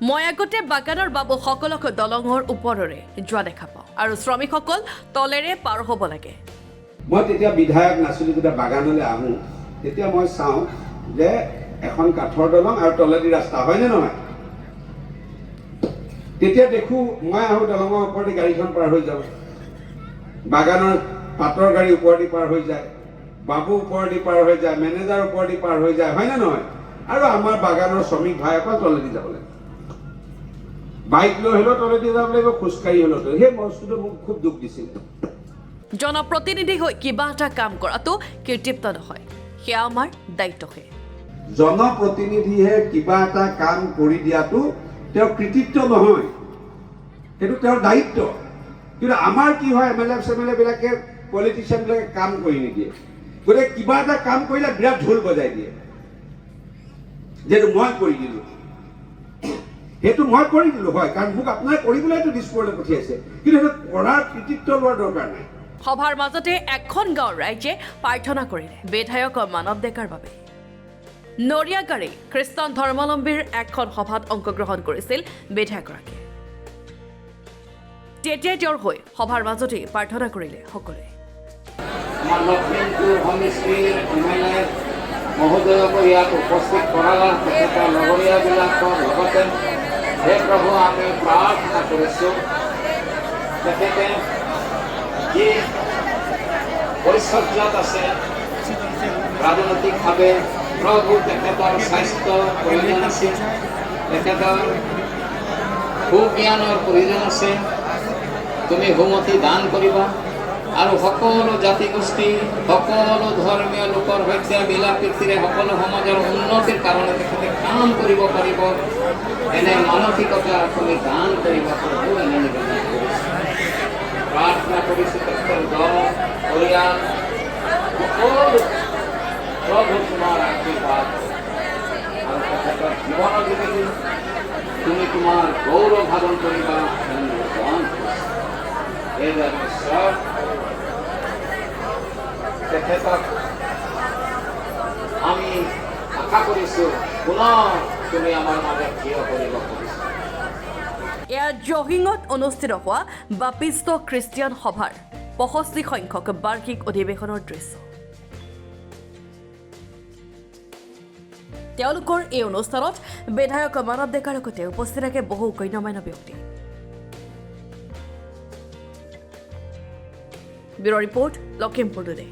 মই আগতে বাগানৰ বাবুসকলক দলঙৰ ওপৰেৰে যোৱা দেখা পাওঁ আৰু শ্ৰমিকসকল তলেৰে পাৰ হ'ব লাগে। মই তেতিয়া বিধায়ক নাছিলোঁ, যেতিয়া বাগানলৈ আহোঁ তেতিয়া মই চাওঁ যে এখন কাঠৰ দলং আৰু তলেদি ৰাস্তা, হয়নে নহয়? তেতিয়া দেখোঁ মই আহোঁ দলঙৰ ওপৰেদি গাড়ীখন পাৰ হৈ যাওঁ, বাগানৰ পাতৰ গাড়ী ওপৰেদি পাৰ হৈ যায়, বাবু ওপৰেদি পাৰ হৈ যায়, মেনেজাৰ ওপৰেদি পাৰ হৈ যায়, হয়নে নহয়? আৰু আমাৰ বাগানৰ শ্ৰমিক ভাইসকল তলেদি যাব লাগে, বাইক লৈ হ'লেও তলেদি যাব লাগিব, খোজকাঢ়ি হ'লেও। সেই বস্তুটো মোক খুব দুখ দিছিলে। জনপ্ৰতিনিধি হৈ কিবা এটা কাম কৰাটো কীৰ্তিত্ব নহয়, সেয়া আমাৰ দায়িত্বহে। জনপ্ৰতিনিধিয়ে কিবা এটা কাম কৰি দিয়াটো তেওঁৰ কৃতিত্ব নহয়, সেইটো তেওঁৰ দায়িত্ব। কিন্তু আমাৰ কি হয়, এমএলএ বিলাকে, পলিটিচিয়ান বিলাকে কাম কৰি নিদিয়ে, গতিকে কিবা এটা কাম কৰিলে বিৰাট ঢোল বজাই দিয়ে, যিহেতু মই কৰি দিলো, সেইটো মই কৰি দিলো, হয়, কাৰণ মোক আপোনাৰ কৰিবলৈতো দিছপুৰলৈ পঠিয়াইছে, কিন্তু সেইটো কৰাৰ কৃতিত্ব লোৱাৰ দৰকাৰ নাই। সভাৰ মাজতে এখন গাঁৱৰ ৰাইজে প্ৰাৰ্থনা কৰিলে বিধায়ক মানৱ ডেকাৰ বাবে। নৰিয়াগাৰী খ্ৰীষ্টান ধৰ্মাৱলম্বীৰ এখন সভাত অংশগ্ৰহণ কৰিছিল বিধায়কগৰাকীয়ে। তেতিয়াই তেওঁৰ হৈ সভাৰ মাজতেই প্ৰাৰ্থনা কৰিলে সকলোৱে। আমাৰ লখিমপুৰ সমষ্টিৰ এমএলএ মহোদয়কো ইয়াত উপস্থিত কৰাৰ তেখেতৰ লগৰীয়াবিলাকৰ লগতে হে প্ৰভু আমি প্ৰাৰ্থনা কৰিছোঁ, তেখেতে যি পৰিচৰ্যাত আছে ৰাজনৈতিকভাৱে, প্ৰভু তেখেতৰ স্বাস্থ্য প্ৰয়োজন আছে, তেখেতৰ সুজ্ঞানৰ প্ৰয়োজন আছে, তুমি সুমতি দান কৰিবা আৰু সকলো জাতি গোষ্ঠী, সকলো ধৰ্মীয় লোকৰ সৈতে মিলা প্ৰীতিৰে সকলো সমাজৰ উন্নতিৰ কাৰণে তেখেতে কাম কৰিব পাৰিব, এনে মানসিকতা তুমি দান কৰিবা প্ৰভু, এনে নিবেদন কৰিছোঁ। প্ৰাৰ্থনা কৰিছোঁ তেখেতৰ দল, পৰিয়াল, সকলো প্ৰভু তোমাৰ আশীৰ্বাদ আৰু তেখেতৰ জীৱনৰ যোগেদি তুমি তোমাৰ গৌৰৱ সাধন কৰিবা, তেখেতক আমি আশা কৰিছোঁ পুনৰ তুমি আমাৰ মাজত থিয় কৰিব খুজিছা। এয়া জহিঙত অনুষ্ঠিত হোৱা বাপিষ্ট খ্ৰীষ্টিয়ান সভাৰ 65 সংখ্যক বাৰ্ষিক অধিৱেশনৰ দৃশ্য। তেওঁলোকৰ এই অনুষ্ঠানত বিধায়ক মানৱ ডেকাৰ লগতে উপস্থিত থাকে বহু গণ্যমান্য ব্যক্তি। Bureau' report, Lakhimpur today.